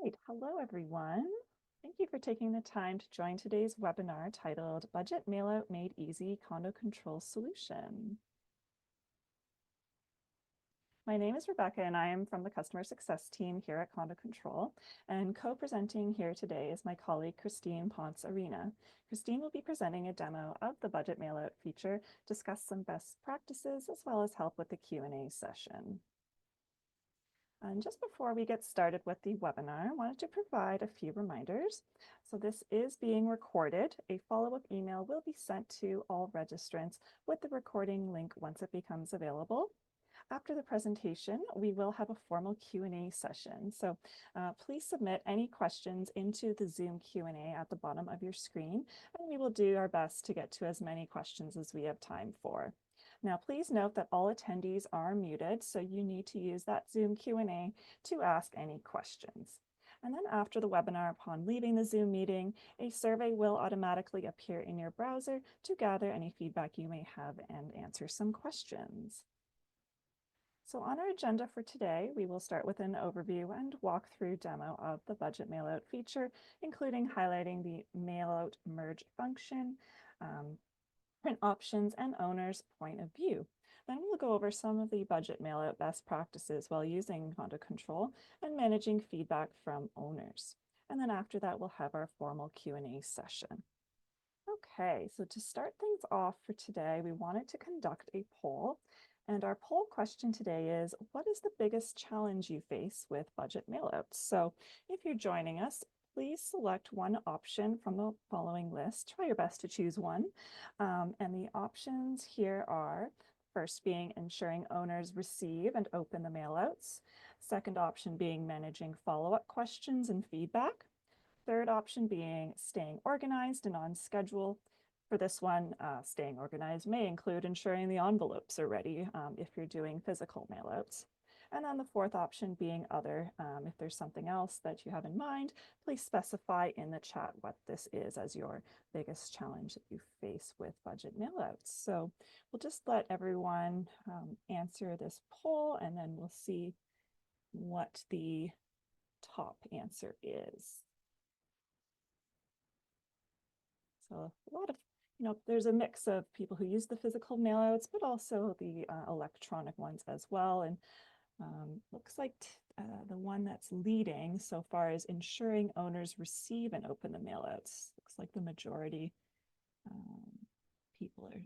Right. Hello, everyone. Thank you for taking the time to join today's webinar titled Budget Mailout Made Easy Condo Control Solution. My name is Rebecca and I am from the customer success team here at Condo Control, and co-presenting here today is my colleague Christine Ponce Arena. Christine will be presenting a demo of the Budget Mailout feature, discuss some best practices, as well as help with the Q&A session. And just before we get started with the webinar, I wanted to provide a few reminders. So this is being recorded. A follow-up email will be sent to all registrants with the recording link once it becomes available. After the presentation, we will have a formal Q&A session. So please submit any questions into the Zoom Q&A at the bottom of your screen, and we will do our best to get to as many questions as we have time for. Now, please note that all attendees are muted, so you need to use that Zoom Q&A to ask any questions. And then after the webinar, upon leaving the Zoom meeting, a survey will automatically appear in your browser to gather any feedback you may have and answer some questions. So on our agenda for today, we will start with an overview and walkthrough demo of the Budget Mailout feature, including highlighting the Mailout Merge function, print options, and owner's point of view. Then we'll go over some of the Budget Mailout best practices while using Condo Control and managing feedback from owners. And then after that, we'll have our formal Q&A session. Okay, so to start things off for today, we wanted to conduct a poll. And our poll question today is, what is the biggest challenge you face with budget mailouts? So if you're joining us, please select one option from the following list. Try your best to choose one. And the options here are, first being ensuring owners receive and open the mailouts. Second option being managing follow-up questions and feedback. Third option being staying organized and on schedule. For this one, staying organized may include ensuring the envelopes are ready if you're doing physical mailouts. And then the fourth option being other. If there's something else that you have in mind, please specify in the chat what this is as your biggest challenge that you face with budget mailouts. So we'll just let everyone answer this poll, and then we'll see what the top answer is. So a lot of, there's a mix of people who use the physical mailouts, but also the electronic ones as well. And looks like the one that's leading so far is ensuring owners receive and open the mailouts. Looks like the majority people are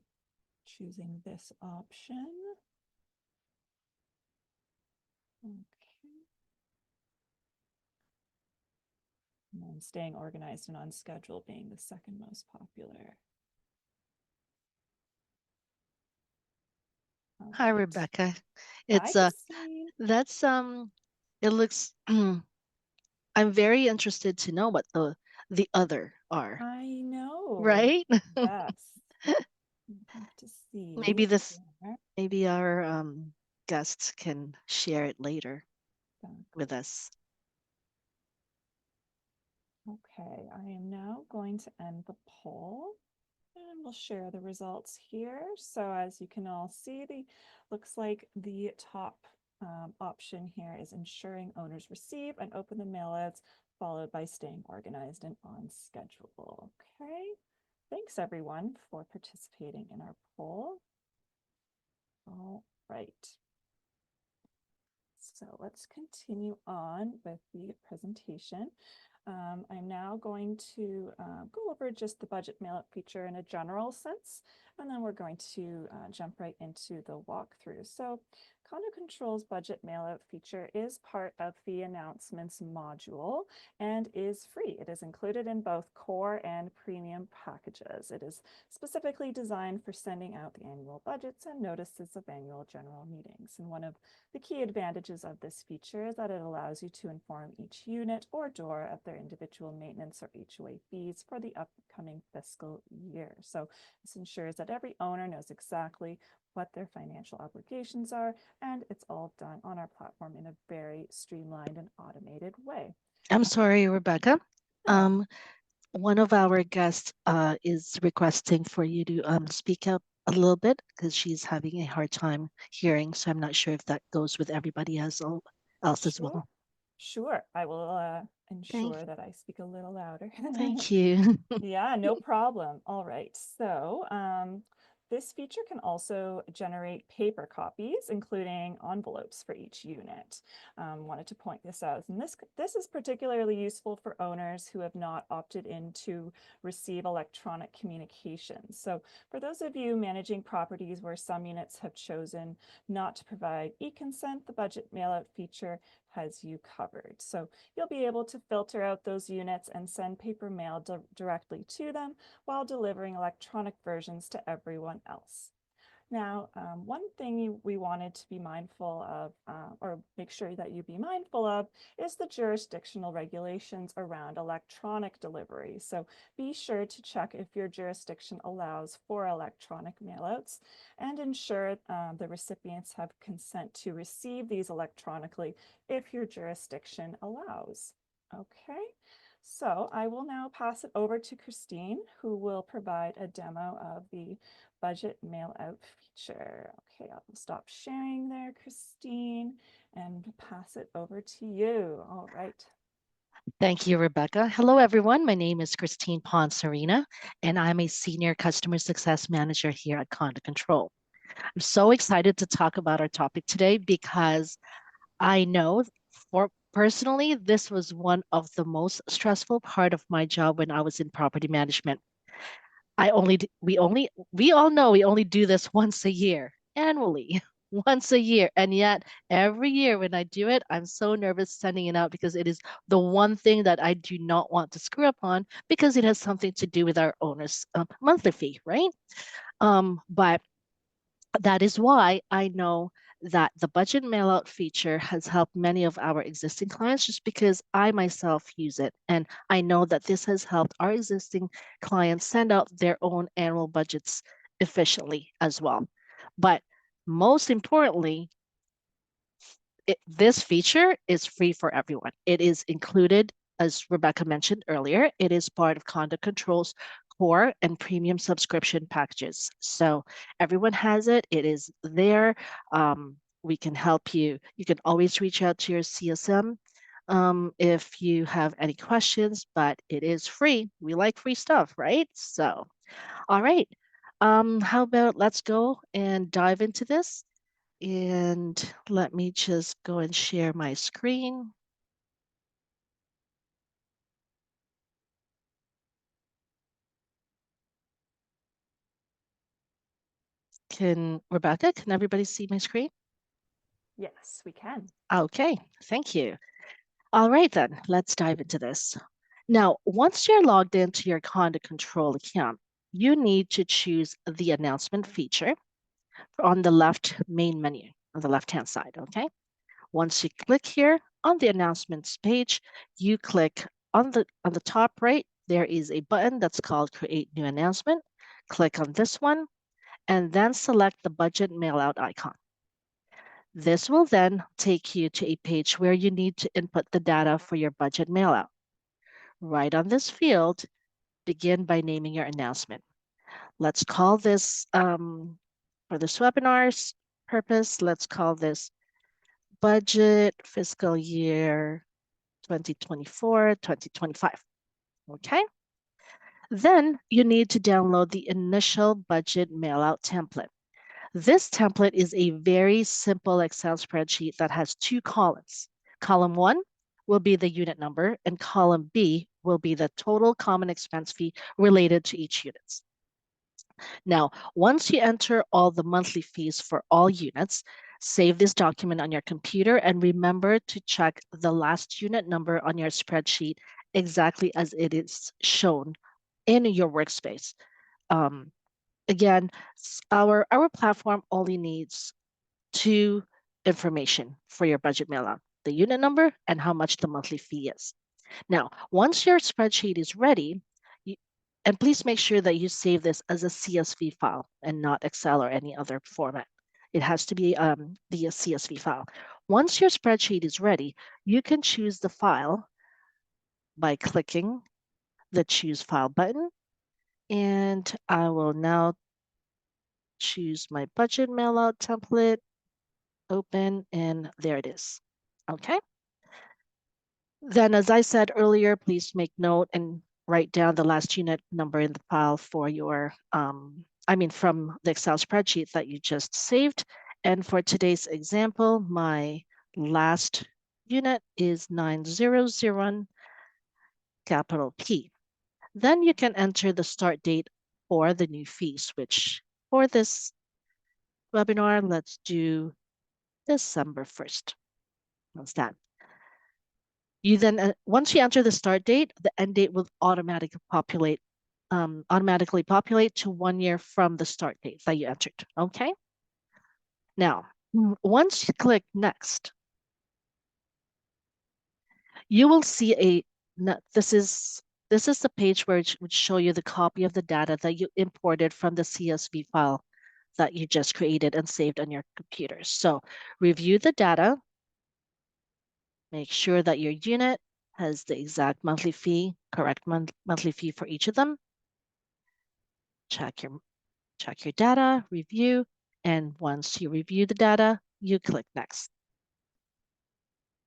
choosing this option. Okay. And then staying organized and on schedule being the second most popular. Hi, Rebecca. Hi, It's Christine. that's it looks I'm very interested to know what the other are, I know. right? Yes. We have to Maybe see this here. maybe our guests can share it later Exactly. with us. Okay, I am now going to end the poll and we'll share the results here. So as you can all see, looks like the top option here is ensuring owners receive and open the mailouts, followed by staying organized and on schedule. Okay, thanks everyone for participating in our poll. All right. So let's continue on with the presentation. I'm now going to go over just the budget mailout feature in a general sense, and then we're going to jump right into the walkthrough. So Condo Control's budget mailout feature is part of the announcements module and is free. It is included in both core and premium packages. It is specifically designed for sending out the annual budgets and notices of annual general meetings. And one of the key advantages of this feature is that it allows you to inform each unit or door of their individual maintenance or HOA fees for the upcoming fiscal year. So this ensures that every owner knows exactly what their financial obligations are, and it's all done on our platform in a very streamlined and automated way. I'm sorry, Rebecca. Yeah. One of our guests is requesting for you to speak up a little bit because she's having a hard time hearing. So I'm not sure if that goes with everybody else as Sure. well. Sure, I will Thank, ensure that I speak a little louder. thank you. Yeah, no problem. All right. So, this feature can also generate paper copies, including envelopes for each unit. Wanted to point this out. And this is particularly useful for owners who have not opted in to receive electronic communications. So, for those of you managing properties where some units have chosen not to provide e-consent, the budget mailout feature has you covered. So you'll be able to filter out those units and send paper mail directly to them while delivering electronic versions to everyone else. Now, one thing we wanted to be mindful of, or make sure that you be mindful of, is the jurisdictional regulations around electronic delivery. So be sure to check if your jurisdiction allows for electronic mailouts and ensure the recipients have consent to receive these electronically if your jurisdiction allows. Okay. So I will now pass it over to Christine, who will provide a demo of the budget mail out feature. Okay, I'll stop sharing there, Christine, and pass it over to you. All right. Thank you, Rebecca. Hello, everyone. My name is Christine Ponsarina, and I'm a senior customer success manager here at Condo Control. I'm so excited to talk about our topic today because I know for personally, this was one of the most stressful part of my job when I was in property management. We all know we only do this once a year, annually, once a year. And yet every year when I do it, I'm so nervous sending it out because it is the one thing that I do not want to screw up on because it has something to do with our owner's monthly fee, right? But that is why I know that the budget mailout feature has helped many of our existing clients just because I myself use it. And I know that this has helped our existing clients send out their own annual budgets efficiently as well. But most importantly, this feature is free for everyone. It is included, as Rebecca mentioned earlier, it is part of Condo Control's core and premium subscription packages. So everyone has it. It is there. We can help you. You can always reach out to your CSM if you have any questions, but it is free. We like free stuff, right? So, all right. How about let's go and dive into this? And let me just go and share my screen. Rebecca, can everybody see my screen? Yes, we can. Okay, thank you. All right, then, let's dive into this. Now, once you're logged into your Condo Control account, you need to choose the announcement feature on the left main menu on the left-hand side, okay? Once you click here on the announcements page, you click on the top right, there is a button that's called Create New Announcement. Click on this one and then select the budget mailout icon. This will then take you to a page where you need to input the data for your budget mailout. Right on this field, begin by naming your announcement. Let's call this, for this webinar's purpose, let's call this budget fiscal year 2024-2025. Okay. Then you need to download the initial budget mailout template. This template is a very simple Excel spreadsheet that has two columns. Column one will be the unit number, and column B will be the total common expense fee related to each unit. Now, once you enter all the monthly fees for all units, save this document on your computer and remember to check the last unit number on your spreadsheet exactly as it is shown in your workspace. Um, Again, our platform only needs two information for your budget mailout, the unit number and how much the monthly fee is. Now, once your spreadsheet is ready, you, and please make sure that you save this as a CSV file and not Excel or any other format. It has to be the CSV file. Once your spreadsheet is ready, you can choose the file by clicking the Choose File button. And I will now choose my budget mailout template, open, and there it is. Okay. Then, as I said earlier, please make note and write down the last unit number in the file for your, from the Excel spreadsheet that you just saved. And for today's example, my last unit is 9001, capital P. Then you can enter the start date for the new fees, which for this webinar, let's do December 1st. That's that. You then, once you enter the start date, the end date will automatically populate to 1 year from the start date that you entered. Okay. Now, once you click next, you will see this is the page where it would show you the copy of the data that you imported from the CSV file that you just created and saved on your computer. So review the data, make sure that your unit has the exact monthly fee, correct monthly fee for each of them. Check your data, review, and once you review the data, you click next.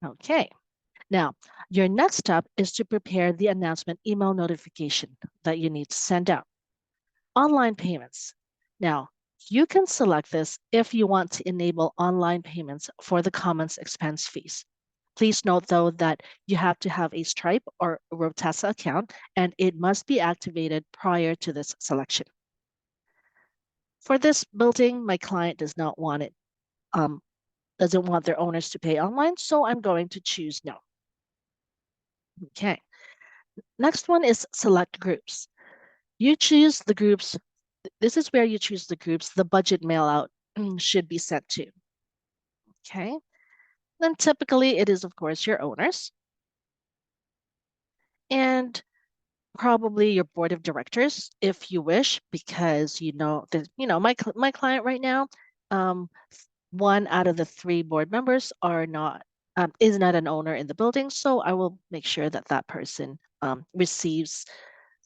Okay. Now, your next step is to prepare the announcement email notification that you need to send out. Online payments. Now, you can select this if you want to enable online payments for the Commons expense fees. Please note, though, that you have to have a Stripe or Rotessa account, and it must be activated prior to this selection. For this building, my client does not want it, doesn't want their owners to pay online, so I'm going to choose no. Okay. Next one is select groups. You choose the groups. This is where you choose the groups the budget mailout should be sent to. Okay. Then typically it is, of course, your owners and probably your board of directors, if you wish, because my client right now, um, one out of the three board members is not an owner in the building, so I will make sure that that person receives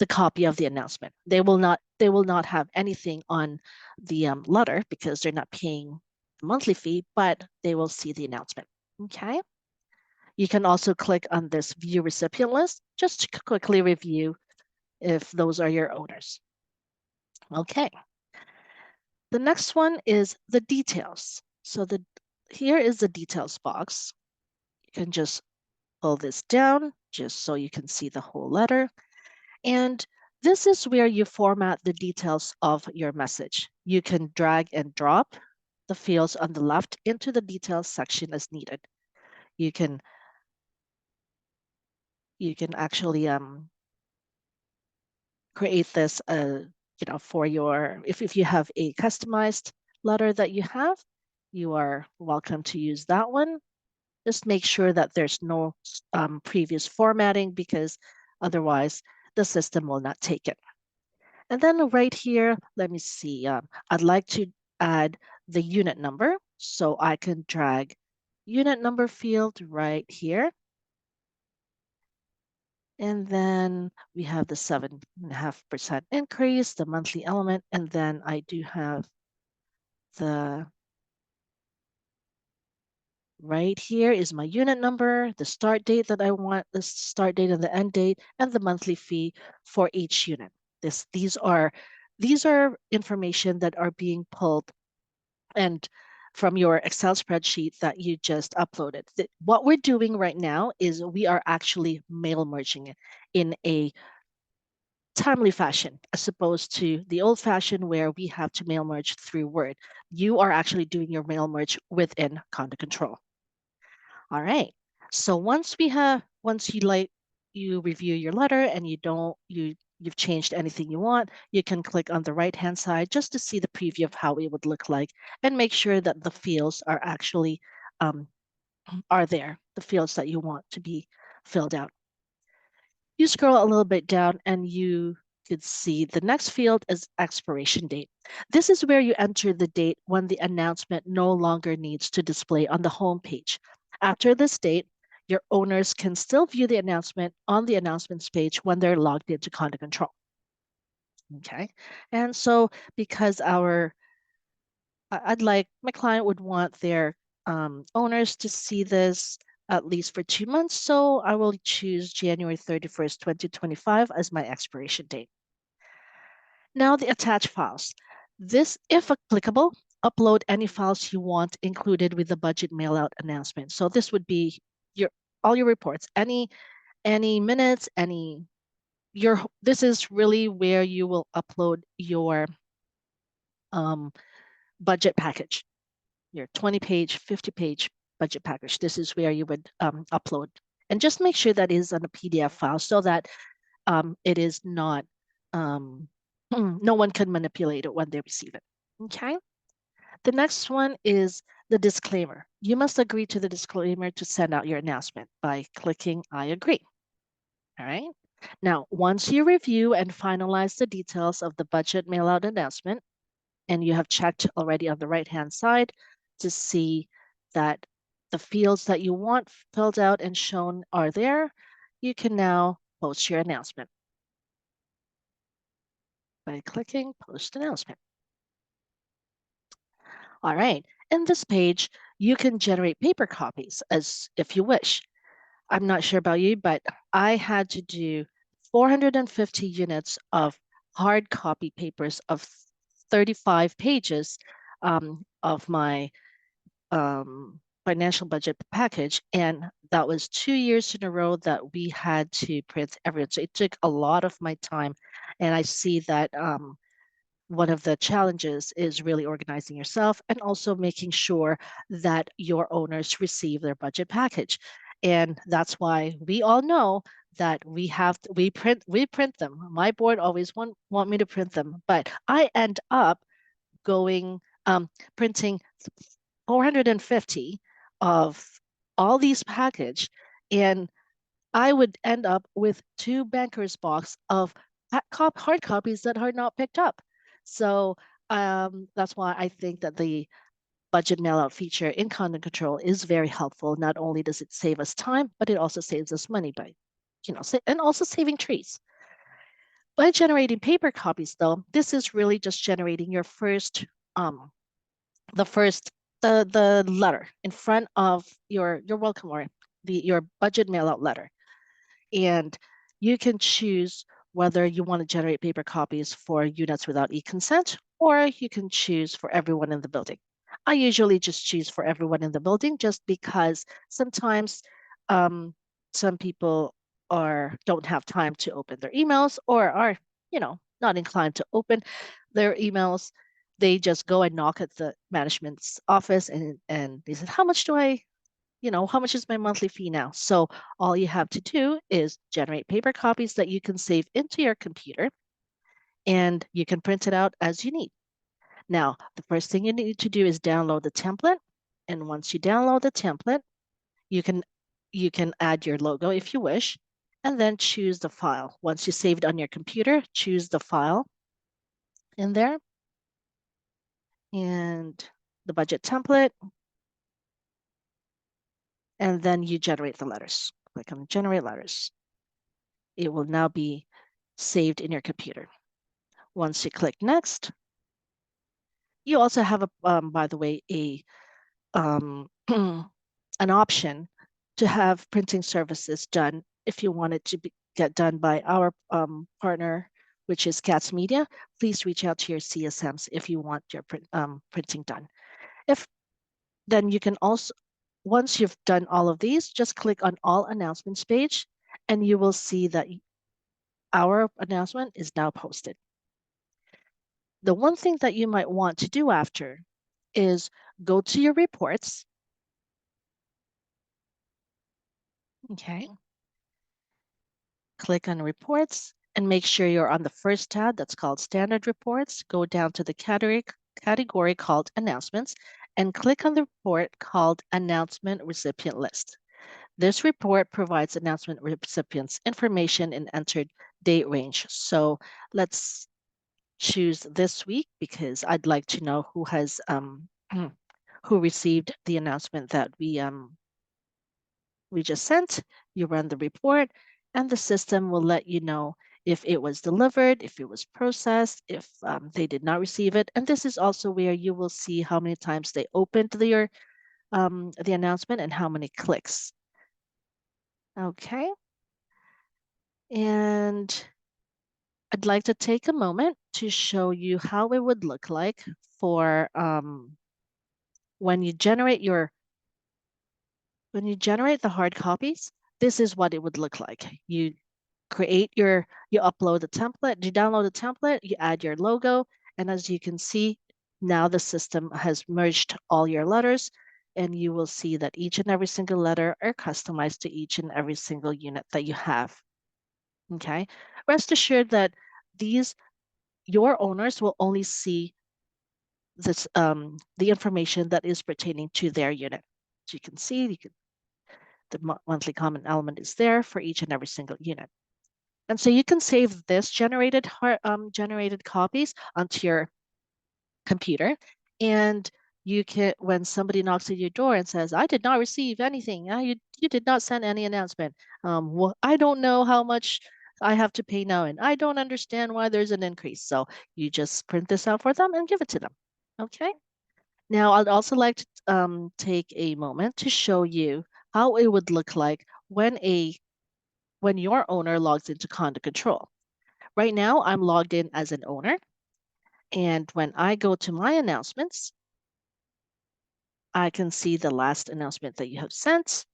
the copy of the announcement. They will not have anything on the letter because they're not paying the monthly fee, but they will see the announcement. Okay. You can also click on this view recipient list just to quickly review if those are your owners. Okay. The next one is the details. So here is the details box. You can just pull this down just so you can see the whole letter. And this is where you format the details of your message. You can drag and drop the fields on the left into the details section as needed. You can actually create this for your if you have a customized letter that you have, you are welcome to use that one. Just make sure that there's no previous formatting because otherwise the system will not take it. And then right here, let me see, I'd like to add the unit number. So I can drag unit number field right here. And then we have the 7.5% increase, the monthly element, and then I do have right here is my unit number, the start date that I want, the start date and the end date, and the monthly fee for each unit. These are information that are being pulled and from your Excel spreadsheet that you just uploaded. What we're doing right now is we are actually mail merging it in a timely fashion, as opposed to the old fashion where we have to mail merge through Word. You are actually doing your mail merge within Condo Control. All right. So once you review your letter and you've changed anything you want, you can click on the right-hand side just to see the preview of how it would look like and make sure that the fields are actually are there, the fields that you want to be filled out. You scroll a little bit down and you could see the next field is expiration date. This is where you enter the date when the announcement no longer needs to display on the home page. After this date, your owners can still view the announcement on the announcements page when they're logged into Condo Control. Okay, and so because my client would want their owners to see this at least for 2 months. So I will choose January 31st, 2025 as my expiration date. Now the attached files. This, if applicable, upload any files you want included with the budget mail out announcement. So this would be your all your reports, any minutes, any your this is really where you will upload your um, budget package, your 20-page, 50-page budget package. This is where you would upload. And just make sure that is on a PDF file so that it is not, no one can manipulate it when they receive it. Okay. The next one is the disclaimer. You must agree to the disclaimer to send out your announcement by clicking I agree. All right. Now, once you review and finalize the details of the budget mail out announcement, and you have checked already on the right-hand side to see that the fields that you want filled out and shown are there, you can now post your announcement by clicking Post Announcement. All right, in this page, you can generate paper copies as if you wish. I'm not sure about you, but I had to do 450 units of hard copy papers of 35 pages of my financial budget package. And that was 2 years in a row that we had to print everything. So it took a lot of my time. And I see that one of the challenges is really organizing yourself and also making sure that your owners receive their budget package. And that's why we all know that we print them. My board always want me to print them, but I end up going printing 450 of all these package, and I would end up with two bankers box of hard copies that are not picked up. So that's why I think that the budget mailout feature in Condo Control is very helpful. Not only does it save us time, but it also saves us money by, and also saving trees. By generating paper copies, though, this is really just generating your first, the first, the letter in front of your welcome or your budget mailout letter. And you can choose whether you want to generate paper copies for units without e-consent, or you can choose for everyone in the building. I usually just choose for everyone in the building just because sometimes some people don't have time to open their emails or are, not inclined to open their emails. They just go and knock at the management's office and they said, how much is my monthly fee now? So all you have to do is generate paper copies that you can save into your computer and you can print it out as you need. Now, the first thing you need to do is download the template. And once you download the template, you can add your logo if you wish, and then choose the file. Once you save it on your computer, choose the file in there and the budget template, and then you generate the letters. Click on generate letters. It will now be saved in your computer. Once you click next, you also have by the way, an option to have printing services done if you want it to get done by our partner, which is Cats Media. Please reach out to your CSMs if you want your printing done. Then you can also, once you've done all of these, just click on all announcements page and you will see that our announcement is now posted. The one thing that you might want to do after is go to your reports. Okay. Click on reports and make sure you're on the first tab that's called standard reports. Go down to the category called announcements and click on the report called announcement recipient list. This report provides announcement recipients information and entered date range. So let's choose this week because I'd like to know who has who received the announcement that we just sent. You run the report and the system will let you know if it was delivered, if it was processed, if they did not receive it. And this is also where you will see how many times they opened the announcement and how many clicks Okay. And I'd like to take a moment to show you how it would look like for when you generate your when you generate the hard copies. This is what it would look like. You upload the template, you download the template, you add your logo, and as you can see, now the system has merged all your letters, and you will see that each and every single letter are customized to each and every single unit that you have. Okay. Rest assured that these your owners will only see the information that is pertaining to their unit. As you can see, the monthly common element is there for each and every single unit. And so you can save this generated copies onto your computer, and you can, when somebody knocks at your door and says, "I did not receive anything. You did not send any announcement. Well, I don't know how much I have to pay now, and I don't understand why there's an increase." So you just print this out for them and give it to them. Okay. Now, I'd also like to take a moment to show you how it would look like when your owner logs into Condo Control. Right now, I'm logged in as an owner, and when I go to my announcements, I can see the last announcement that you have sent.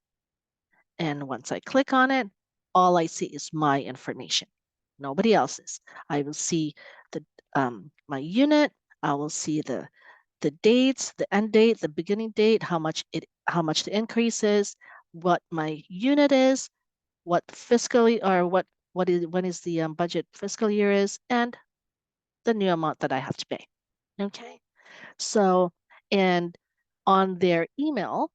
And once I click on it, all I see is my information, nobody else's. I will see the my unit. I will see the dates, the end date, the beginning date, how much the increase is, what my unit is, what fiscally or what is when is the budget fiscal year is, and the new amount that I have to pay. Okay. So, and on their email,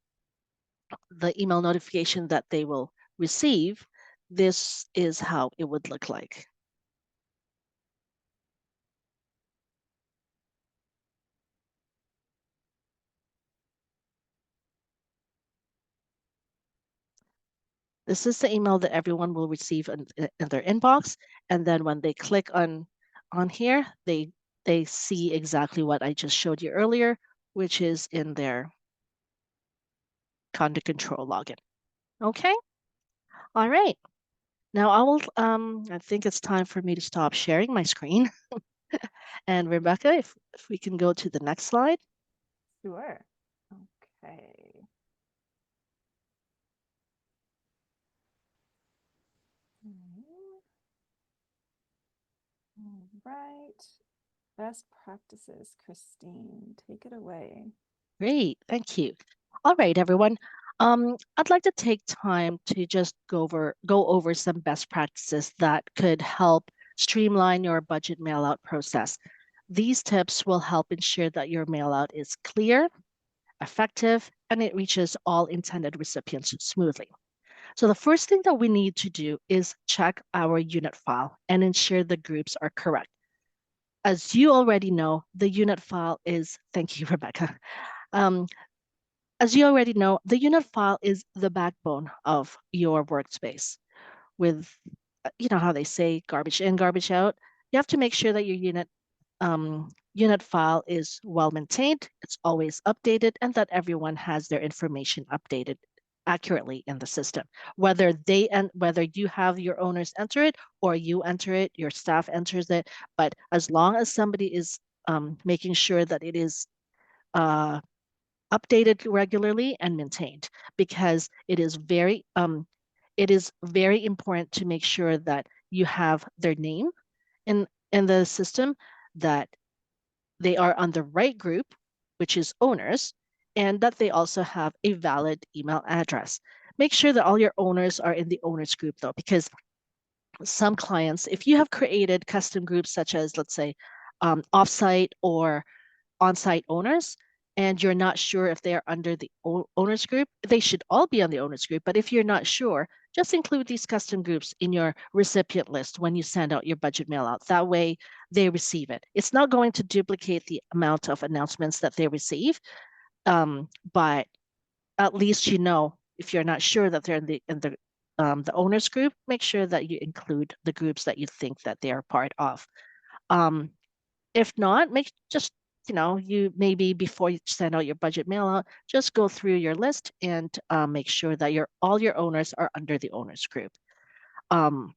the email notification that they will receive, this is how it would look like. This is the email that everyone will receive in their inbox. And then when they click on here, they see exactly what I just showed you earlier, which is in their Condo Control login. Okay. All right. Now I think it's time for me to stop sharing my screen. And Rebecca, if we can go to the next slide. Sure. Okay. All right. Best practices, Christine. Take it away. Great, thank you. All right, everyone. I'd like to take time to just go over some best practices that could help streamline your budget mail-out process. These tips will help ensure that your mail-out is clear, effective, and it reaches all intended recipients smoothly. So the first thing that we need to do is check our unit file and ensure the groups are correct. As you already know, the unit file is, thank you, Rebecca. Um, as you already know, the unit file is the backbone of your workspace. With, you know how they say garbage in, garbage out. You have to make sure that your unit file is well maintained, it's always updated, and that everyone has their information updated accurately in the system. Whether you have your owners enter it or you enter it, your staff enters it, but as long as somebody is making sure that it is uh, updated regularly and maintained, because it is very important to make sure that you have their name in the system, that they are on the right group, which is owners, and that they also have a valid email address. Make sure that all your owners are in the owners group though, because some clients, if you have created custom groups such as, let's say, offsite or on-site owners, and you're not sure if they are under the owners group, they should all be on the owners group. But if you're not sure, just include these custom groups in your recipient list when you send out your budget mail out. That way they receive it. It's not going to duplicate the amount of announcements that they receive, but at least you know, if you're not sure that they're in the owners group, make sure that you include the groups that you think that they are part of. Um, if not, you maybe before you send out your budget mail out, just go through your list and make sure that all your owners are under the owners group. Um,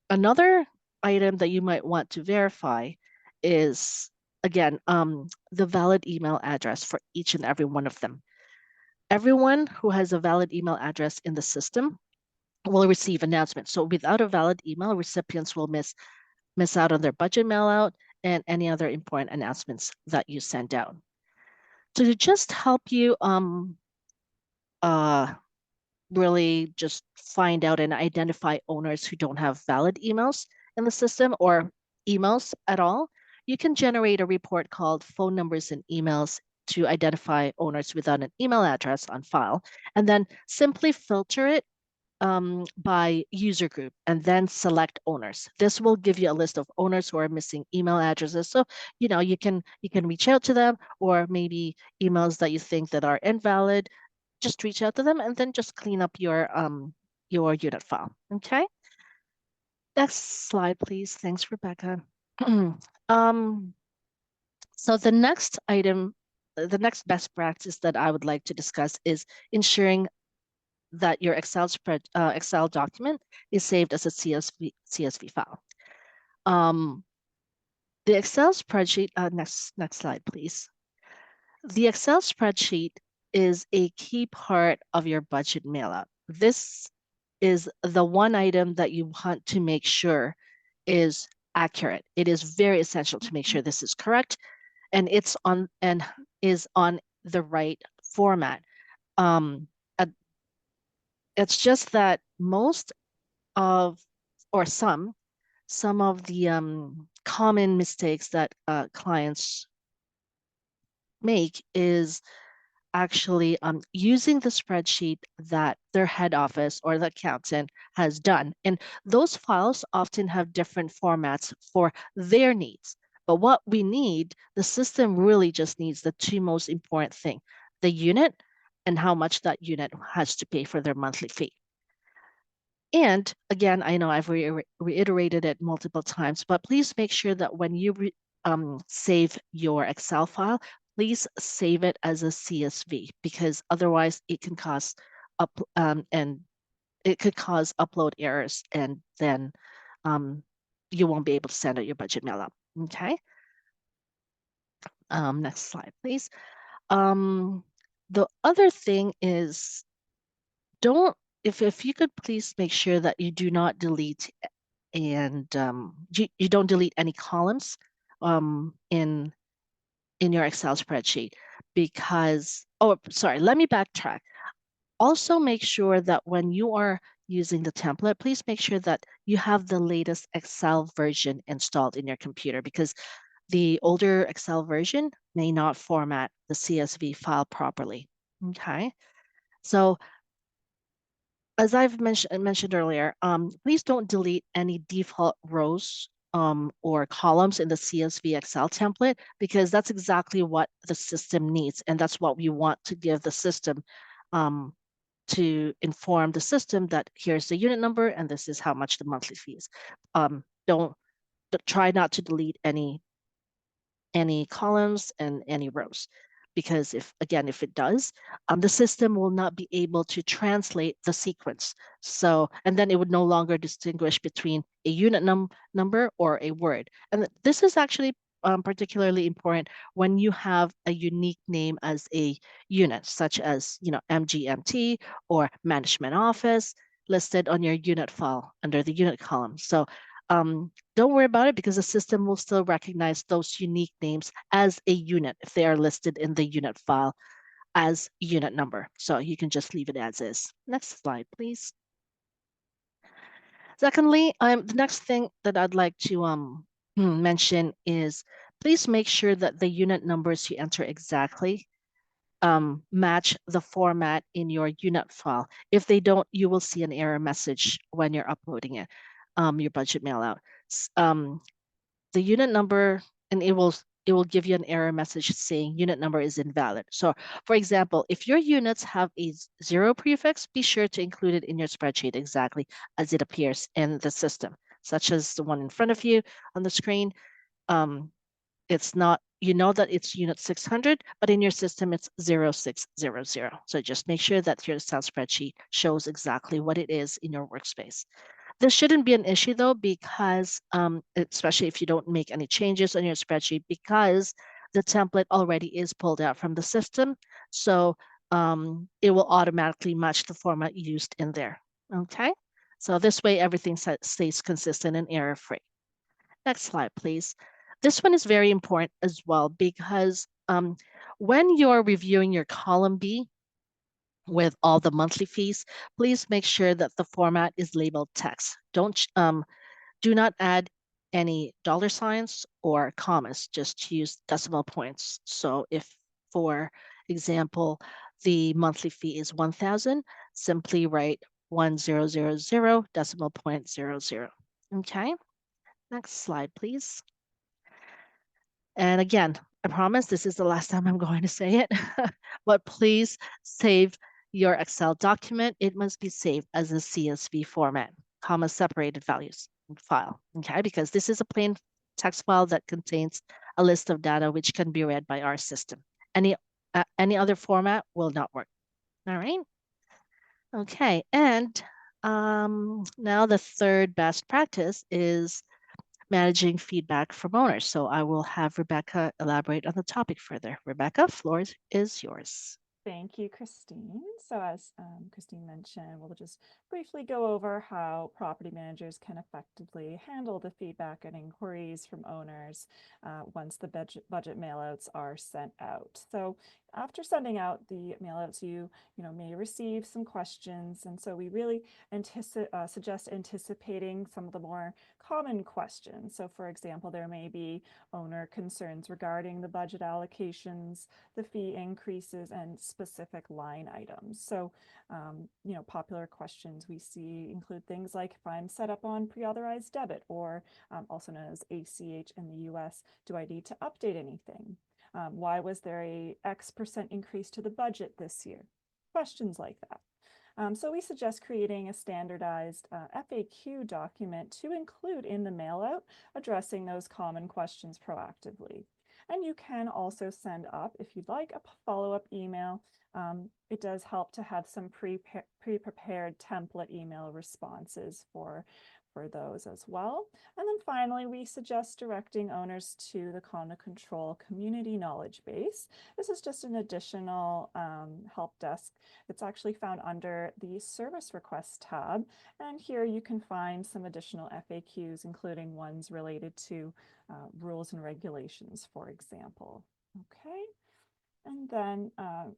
Another item that you might want to verify is, again, the valid email address for each and every one of them. Everyone who has a valid email address in the system will receive announcements. So without a valid email, recipients will miss out on their budget mail out and any other important announcements that you send out. So to just help you uh, really just find out and identify owners who don't have valid emails in the system or emails at all, you can generate a report called phone numbers and emails to identify owners without an email address on file, and then simply filter it by user group and then select owners. This will give you a list of owners who are missing email addresses. So, you can reach out to them, or maybe emails that you think that are invalid, just reach out to them and then just clean up your unit file. Okay. Next slide, please. Thanks, Rebecca. um, so the next best practice that I would like to discuss is ensuring that your Excel document is saved as a CSV file. The Excel spreadsheet, next slide, please. The Excel spreadsheet is a key part of your budget mailout. This is the one item that you want to make sure is accurate. It is very essential to make sure this is correct and is on the right format. Um, it's just that most of or some of the common mistakes that clients make is actually using the spreadsheet that their head office or the accountant has done. And those files often have different formats for their needs. But what we need, the system really just needs the two most important thing, the unit and how much that unit has to pay for their monthly fee. And again, I know I've reiterated it multiple times, but please make sure that when you save your Excel file, please save it as a CSV, because otherwise it can cause and it could cause upload errors, and then you won't be able to send out your budget mail out. Okay. Next slide, please. The other thing is, don't if you could please make sure that you do not delete and you don't delete any columns in your Excel spreadsheet, because, oh, sorry, let me backtrack. Also make sure that when you are using the template, please make sure that you have the latest Excel version installed in your computer, because the older Excel version may not format the CSV file properly. Okay. So as I've mentioned earlier, please don't delete any default rows or columns in the CSV Excel template, because that's exactly what the system needs. And that's what we want to give the system to inform the system that here's the unit number and this is how much the monthly fee is. Don't try not to delete any columns and any rows, because if it does, the system will not be able to translate the sequence. So, and then it would no longer distinguish between a unit number or a word. And this is actually particularly important when you have a unique name as a unit, such as, MGMT or management office listed on your unit file under the unit column. So don't worry about it, because the system will still recognize those unique names as a unit if they are listed in the unit file as unit number. So you can just leave it as is. Next slide, please. Secondly, the next thing that I'd like to mention is, please make sure that the unit numbers you enter exactly match the format in your unit file. If they don't, you will see an error message when you're uploading it, your budget mail out. The unit number, and it will give you an error message saying unit number is invalid. So for example, if your units have a 0 prefix, be sure to include it in your spreadsheet exactly as it appears in the system, such as the one in front of you on the screen. It's not you know that it's unit 600, but in your system it's 0600. So just make sure that your Excel spreadsheet shows exactly what it is in your workspace. This shouldn't be an issue though, because especially if you don't make any changes on your spreadsheet, because the template already is pulled out from the system. So it will automatically match the format used in there. Okay. So this way, everything stays consistent and error-free. Next slide, please. This one is very important as well, because when you're reviewing your column B with all the monthly fees, please make sure that the format is labeled text. Do not add any dollar signs or commas, just use decimal points. So if, for example, the monthly fee is 1,000, simply write 1000 decimal point 00. Okay, next slide, please. And again, I promise this is the last time I'm going to say it, but please save your Excel document. It must be saved as a CSV format, comma separated values file, okay? Because this is a plain text file that contains a list of data which can be read by our system. Any other format will not work. All right. Okay, and now the third best practice is managing feedback from owners. So I will have Rebecca elaborate on the topic further. Rebecca, floor is yours. Thank you, Christine. So as Christine mentioned, we'll just briefly go over how property managers can effectively handle the feedback and inquiries from owners once the budget mailouts are sent out. So after sending out the mailouts, you may receive some questions, and so we really suggest anticipating some of the more common questions. So for example, there may be owner concerns regarding the budget allocations, the fee increases, and specific line items. So, popular questions we see include things like, if I'm set up on pre-authorized debit, or also known as ACH in the US, do I need to update anything? Why was there a X% increase to the budget this year? Questions like that. So we suggest creating a standardized FAQ document to include in the mailout, addressing those common questions proactively. And you can also send up, if you'd like, a follow-up email. It does help to have some pre-prepared template email responses for those as well. And then finally, we suggest directing owners to the Condo Control community knowledge base. This is just an additional help desk. It's actually found under the service requests tab. And here you can find some additional FAQs, including ones related to rules and regulations, for example. Okay. And then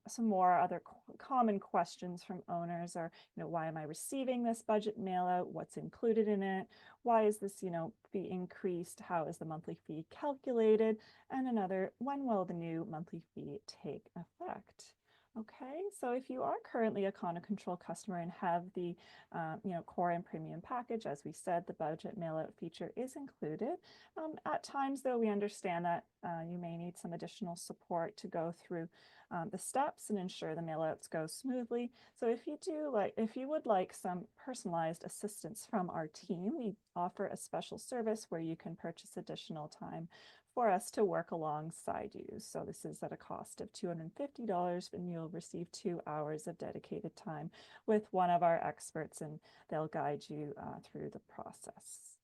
some more other common questions from owners are, why am I receiving this budget mailout? What's included in it? Why is this, fee increased? How is the monthly fee calculated? And another, when will the new monthly fee take effect? Okay, so if you are currently a Condo Control customer and have the core and premium package, as we said, the budget mailout feature is included. At times, though, we understand that you may need some additional support to go through the steps and ensure the mailouts go smoothly. So if you would like some personalized assistance from our team, we offer a special service where you can purchase additional time for us to work alongside you. So this is at a cost of $250, and you'll receive 2 hours of dedicated time with one of our experts, and they'll guide you through the process.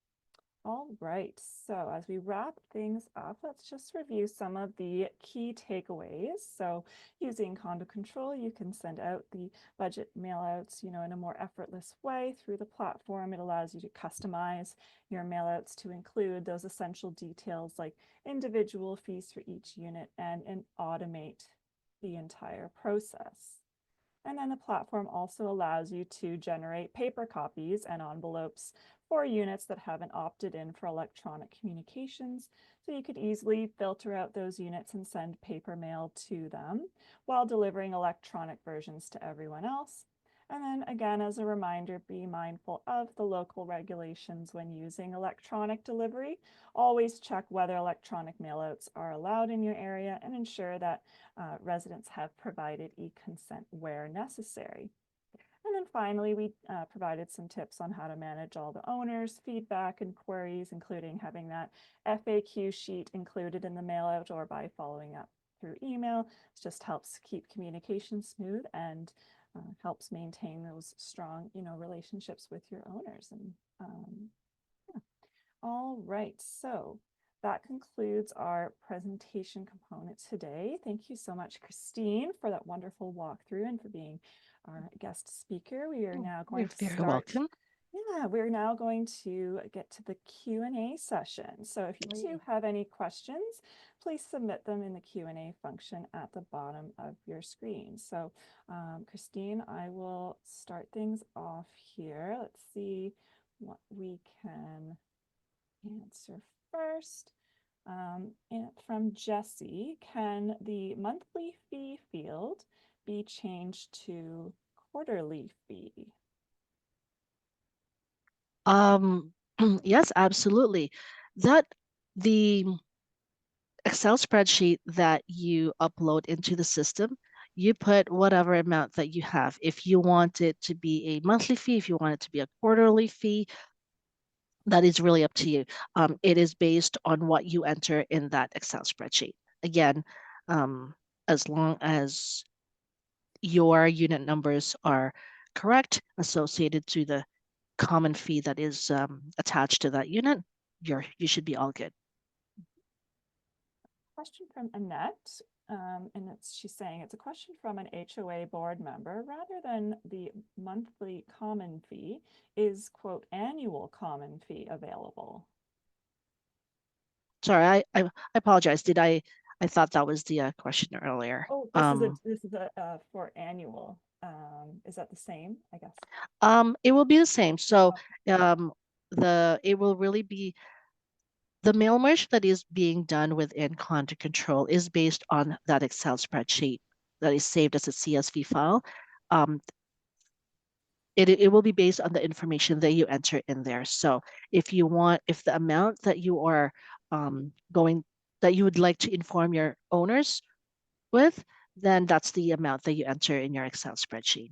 All right, so as we wrap things up, let's just review some of the key takeaways. So using Condo Control, you can send out the budget mailouts, in a more effortless way through the platform. It allows you to customize your mailouts to include those essential details like individual fees for each unit, and automate the entire process. And then the platform also allows you to generate paper copies and envelopes for units that haven't opted in for electronic communications. So you could easily filter out those units and send paper mail to them while delivering electronic versions to everyone else. And then again, as a reminder, be mindful of the local regulations when using electronic delivery. Always check whether electronic mailouts are allowed in your area, and ensure that residents have provided e-consent where necessary. And then finally, we provided some tips on how to manage all the owners' feedback and queries, including having that FAQ sheet included in the mailout or by following up through email. It just helps keep communication smooth and helps maintain those strong, relationships with your owners. And yeah. All right, so that concludes our presentation component today. Thank you so much, Christine, for that wonderful walkthrough and for being our guest speaker. We are now going You're to very start. welcome. Yeah, we're now going to get to the Q&A session. So if you do have any questions, please submit them in the Q&A function at the bottom of your screen. So Christine, I will start things off here. Let's see what we can answer first. And from Jesse, can the monthly fee field be changed to quarterly fee? Yes, absolutely. That the Excel spreadsheet that you upload into the system, you put whatever amount that you have. If you want it to be a monthly fee, if you want it to be a quarterly fee, that is really up to you. It is based on what you enter in that Excel spreadsheet. Again, um, as long as your unit numbers are correct, associated to the common fee that is attached to that unit, you should be all good. Question from Annette, and she's saying it's a question from an HOA board member. Rather than the monthly common fee, is quote annual common fee available? Sorry, I apologize. I thought that was the question earlier. Oh, this is a for annual. Is that the same? I guess. It will be the same. So, Okay. it will really be the mail merge that is being done within Condo Control is based on that Excel spreadsheet that is saved as a CSV file. Um, it will be based on the information that you enter in there. So if the amount that you are going that you would like to inform your owners with, then that's the amount that you enter in your Excel spreadsheet.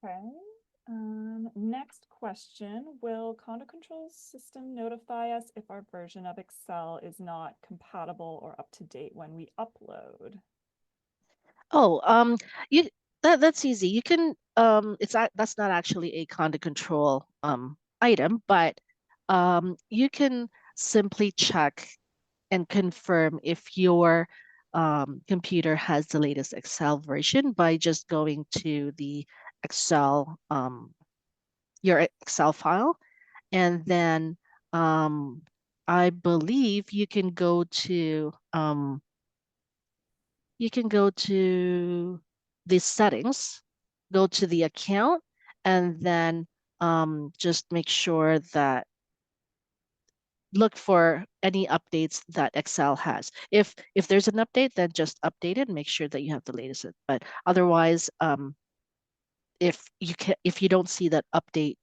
Okay. Next question, will Condo Control system notify us if our version of Excel is not compatible or up to date when we upload? Oh, you that's easy. You can that's not actually a Condo Control item, but you can simply check and confirm if your computer has the latest Excel version by just going to the Excel your Excel file, and then I believe you can go to the settings, go to the account, and then just make sure that look for any updates that Excel has. If there's an update, then just update it and make sure that you have the latest. But otherwise, if you don't see that update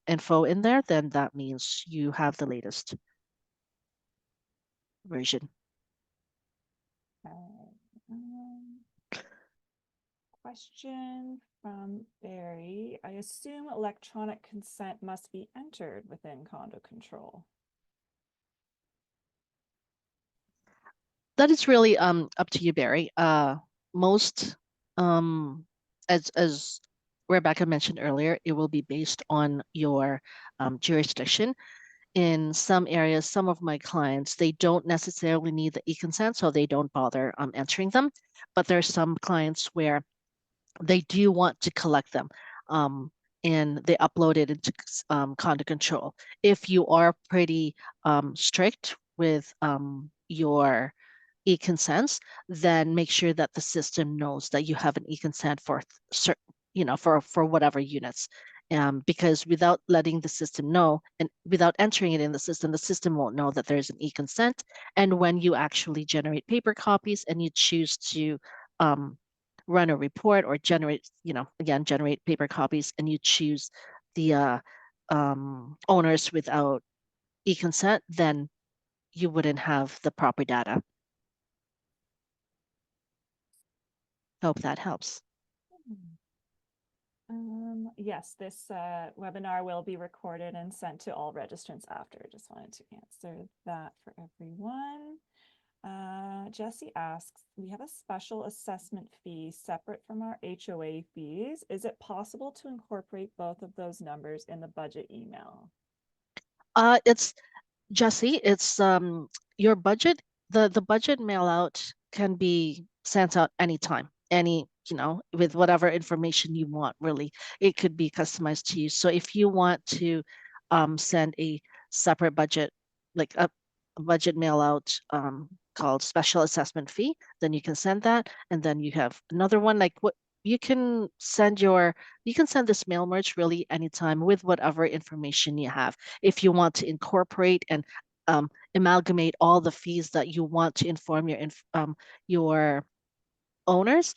info in there, then that means you have the latest version. Question from Barry. I assume electronic consent must be entered within Condo Control. That is really up to you, Barry. Most as Rebecca mentioned earlier, it will be based on your jurisdiction. In some areas, some of my clients, they don't necessarily need the e-consent, so they don't bother entering them. But there are some clients where they do want to collect them, and they upload it into Condo Control. If you are pretty strict with your e-consents, then make sure that the system knows that you have an e-consent for certain, for whatever units. Because without letting the system know and without entering it in the system won't know that there's an e-consent. And when you actually generate paper copies and you choose to run a report or generate, again, generate paper copies and you choose the owners without e-consent, then you wouldn't have the proper data. Hope that helps. Yes, this webinar will be recorded and sent to all registrants after. Just wanted to answer that for everyone. Jesse asks, we have a special assessment fee separate from our HOA fees. Is it possible to incorporate both of those numbers in the budget email? It's Jesse, it's your budget, the budget mail out can be sent out anytime, with whatever information you want, really. It could be customized to you. So if you want to send a separate budget, like a budget mail out called special assessment fee, then you can send that. And then you have another one like what you can send your you can send this mail merge really anytime with whatever information you have. If you want to incorporate and amalgamate all the fees that you want to inform your owners,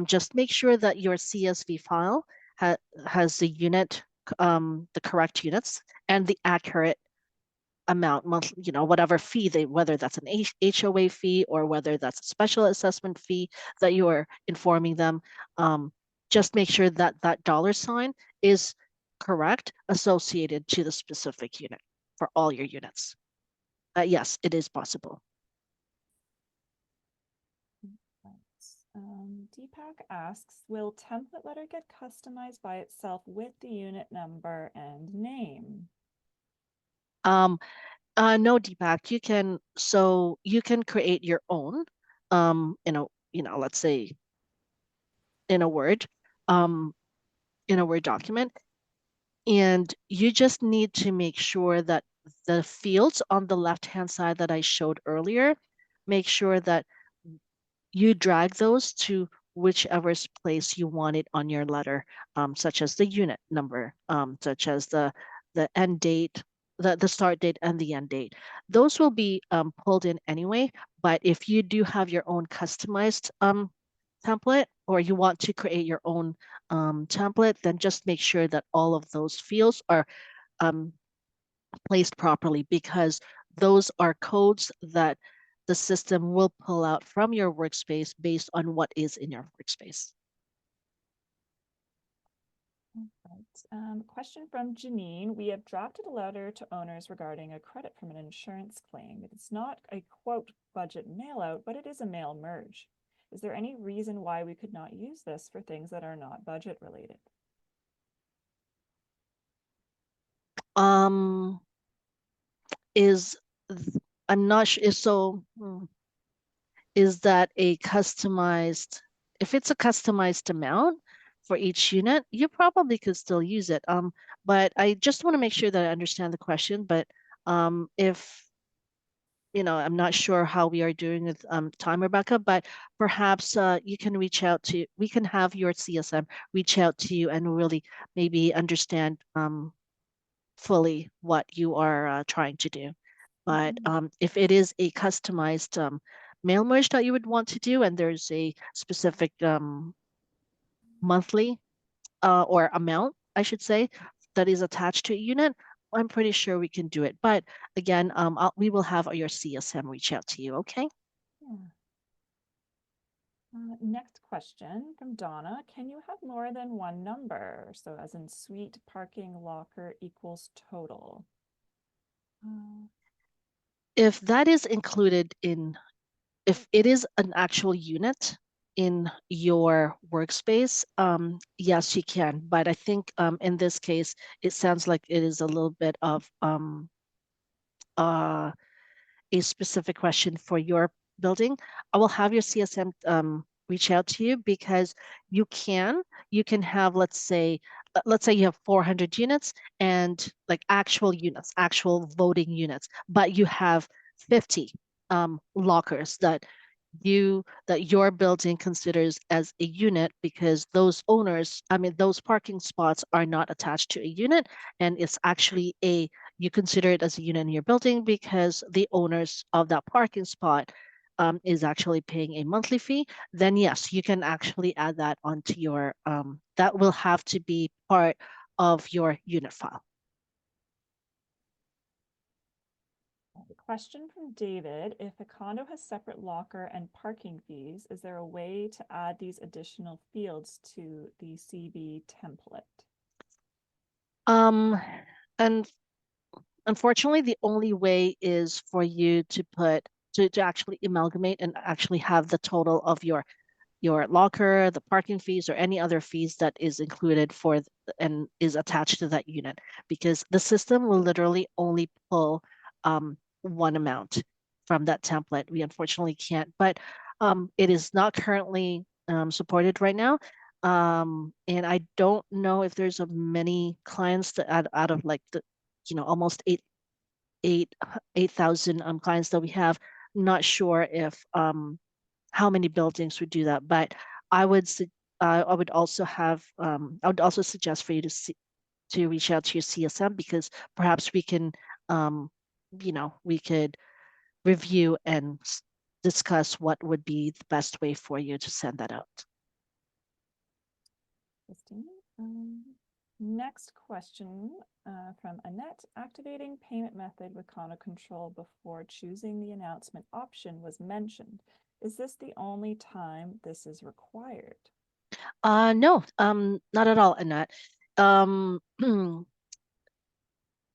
just make sure that your CSV file ha has the correct units and the accurate amount monthly, whatever fee whether that's an HOA fee or whether that's a special assessment fee that you are informing them. Just make sure that that dollar sign is correct, associated to the specific unit for all your units. Yes, it is possible. Deepak asks, will template letter get customized by itself with the unit number and name? No, Deepak, you can create your own, let's say in a Word, um, in a Word document, and you just need to make sure that the fields on the left-hand side that I showed earlier, make sure that you drag those to whichever place you want it on your letter, such as the unit number, such as the end date, the start date and the end date. Those will be pulled in anyway, but if you do have your own customized template or you want to create your own template, then just make sure that all of those fields are um, placed properly because those are codes that the system will pull out from your workspace based on what is in your workspace. Right. Question from Janine. We have drafted a letter to owners regarding a credit from an insurance claim. It's not a quote budget mail out, but it is a mail merge. Is there any reason why we could not use this for things that are not budget related? Um, is I'm not sure. Is that a customized? If it's a customized amount for each unit, you probably could still use it. But I just want to make sure that I understand the question. But if I'm not sure how we are doing with time, Rebecca, but perhaps we can have your CSM reach out to you and really maybe understand fully what you are trying to do. But if it is a customized mail merge that you would want to do, and there's a specific monthly or amount, I should say, that is attached to a unit, I'm pretty sure we can do it. But again, we will have your CSM reach out to you, okay? Yeah. Next question from Donna. Can you have more than one number? So as in suite, parking, locker equals total. If that is included if it is an actual unit in your workspace, yes, you can. But I think in this case, it sounds like it is a little bit of uh, a specific question for your building. I will have your CSM reach out to you because you can have, let's say you have 400 units and like actual units, actual voting units, but you have 50 lockers that your building considers as a unit because those parking spots are not attached to a unit, and it's actually you consider it as a unit in your building because the owners of that parking spot is actually paying a monthly fee. Then yes, you can actually add that onto that will have to be part of your unit file. Question from David. If a condo has separate locker and parking fees, is there a way to add these additional fields to the CB template? Um, and unfortunately, the only way is for you to to actually amalgamate and actually have the total of your locker, the parking fees, or any other fees that is included and is attached to that unit, because the system will literally only pull one amount from that template. We unfortunately can't, but it is not currently supported right now. And I don't know if there's a many clients that out of like the, almost eight 8,000 clients that we have. Not sure if how many buildings would do that, but I would I would also have I would also suggest for you to reach out to your CSM, because perhaps we can um, we could review and discuss what would be the best way for you to send that out. Christine. Next question from Annette. Activating payment method with Condo Control before choosing the announcement option was mentioned. Is this the only time this is required? No, not at all, Annette. Um,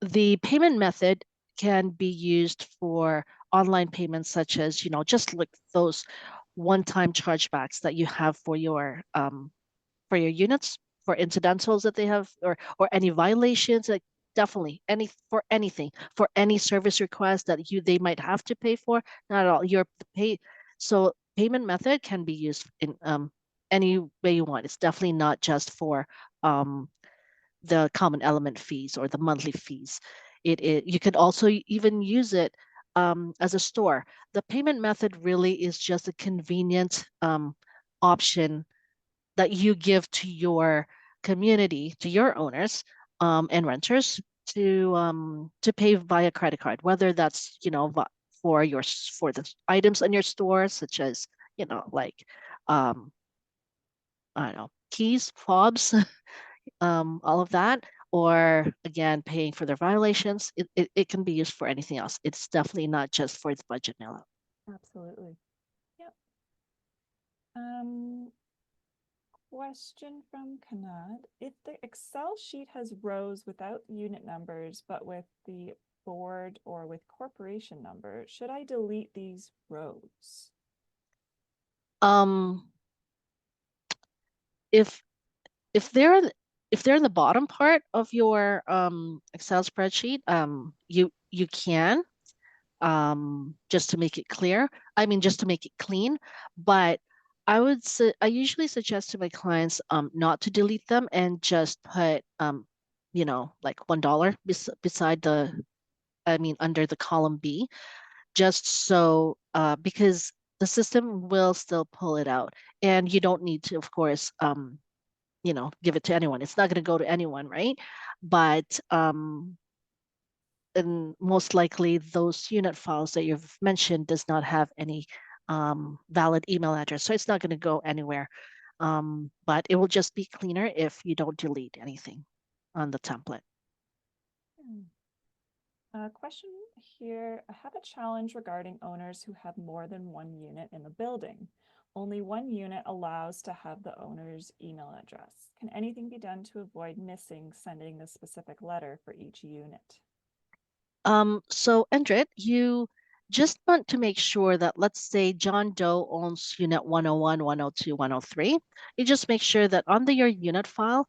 the payment method can be used for online payments, such as, just like those one-time chargebacks that you have for your units, for incidentals that they have, or any violations, like definitely anything, for any service request that they might have to pay for. Not at all. Your pay So payment method can be used in any way you want. It's definitely not just for the common element fees or the monthly fees. You could also even use it as a store. The payment method really is just a convenient option that you give to your community, to your owners and renters to pay via credit card, whether that's for the items in your store, such as like um, I don't know, keys, fobs, all of that, or again paying for their violations. It can be used for anything else. It's definitely not just for its budget mail. Absolutely. Yep. Um, Question from Kanad. If the Excel sheet has rows without unit numbers, but with the board or with corporation number, should I delete these rows? Um, if if they're if they're in the bottom part of your Excel spreadsheet, you can just to make it clear. I mean, just to make it clean. But I usually suggest to my clients not to delete them and just put like $1 beside I mean under the column B, just so because the system will still pull it out, and you don't need to, of course, give it to anyone. It's not going to go to anyone, right? But and most likely those unit files that you've mentioned does not have any valid email address, so it's not going to go anywhere. But it will just be cleaner if you don't delete anything on the template. Question here. I have a challenge regarding owners who have more than one unit in the building. Only one unit allows to have the owner's email address. Can anything be done to avoid missing sending the specific letter for each unit? So Andret, you just want to make sure that, let's say John Doe owns unit 101, 102, 103. You just make sure that under your unit file,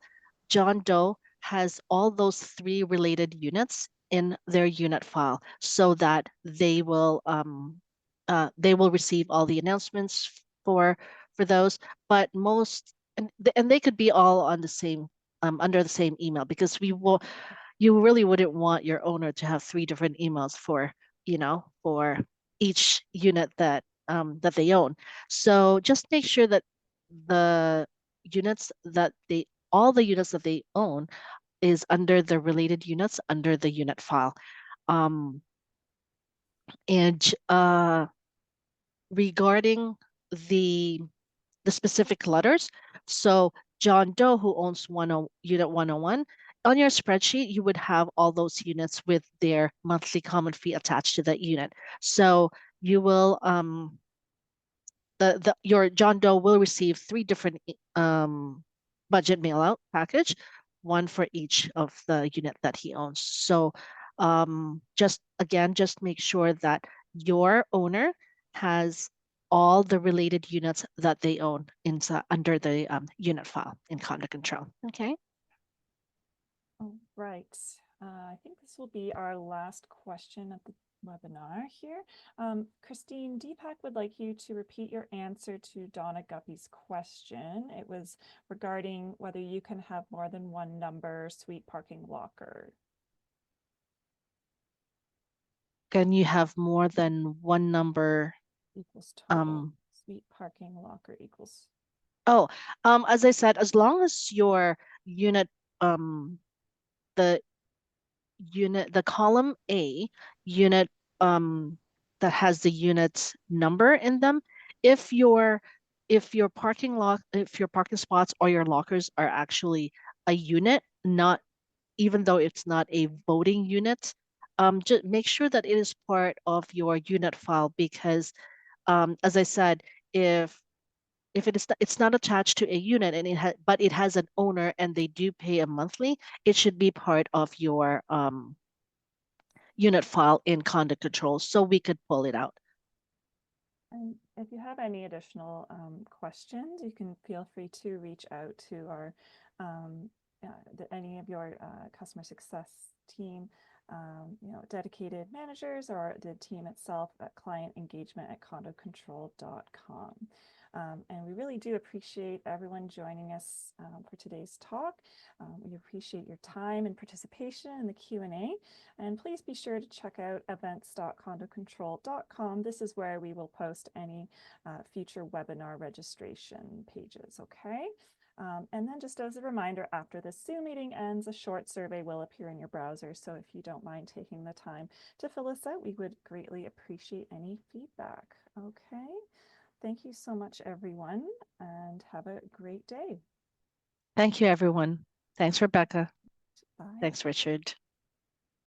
John Doe has all those three related units in their unit file, so that they will receive all the announcements for those. But and they could be all on the same under the same email, because you really wouldn't want your owner to have three different emails for each unit that they own. So just make sure that the units that they all the units that they own is under the related units under the unit file. Um, and regarding the the specific letters, so John Doe, who owns unit 101, on your spreadsheet, you would have all those units with their monthly common fee attached to that unit. So you will your John Doe will receive three different budget mail out package, one for each of the unit that he owns. So just again, just make sure that your owner has all the related units that they own inside under the unit file in Condo Control. Okay. All right. I think this will be our last question of the webinar here. Christine, Deepak would like you to repeat your answer to Donna Guppy's question. It was regarding whether you can have more than one number suite parking locker. Can you have more than one number? Equals total. Suite parking locker equals. Oh, as I said, as long as your unit, um, the the column A unit, that has the unit number in them, if your if your parking spots or your lockers are actually a unit, not even though it's not a voting unit, just make sure that it is part of your unit file because, as I said, if it's not attached to a unit and but it has an owner and they do pay a monthly, it should be part of your unit file in Conduct Control so we could pull it out. And if you have any additional questions, you can feel free to reach out to our any of your customer success team, dedicated managers or the team itself at clientengagement@condocontrol.com. And we really do appreciate everyone joining us for today's talk. We appreciate your time and participation in the Q&A. And please be sure to check out events.condocontrol.com. This is where we will post any future webinar registration pages, okay? And then just as a reminder, after this Zoom meeting ends, a short survey will appear in your browser. So if you don't mind taking the time to fill this out, we would greatly appreciate any feedback, okay? Thank you so much, everyone, and have a great day. Thank you, everyone. Thanks, Rebecca. Bye. Thanks, Richard.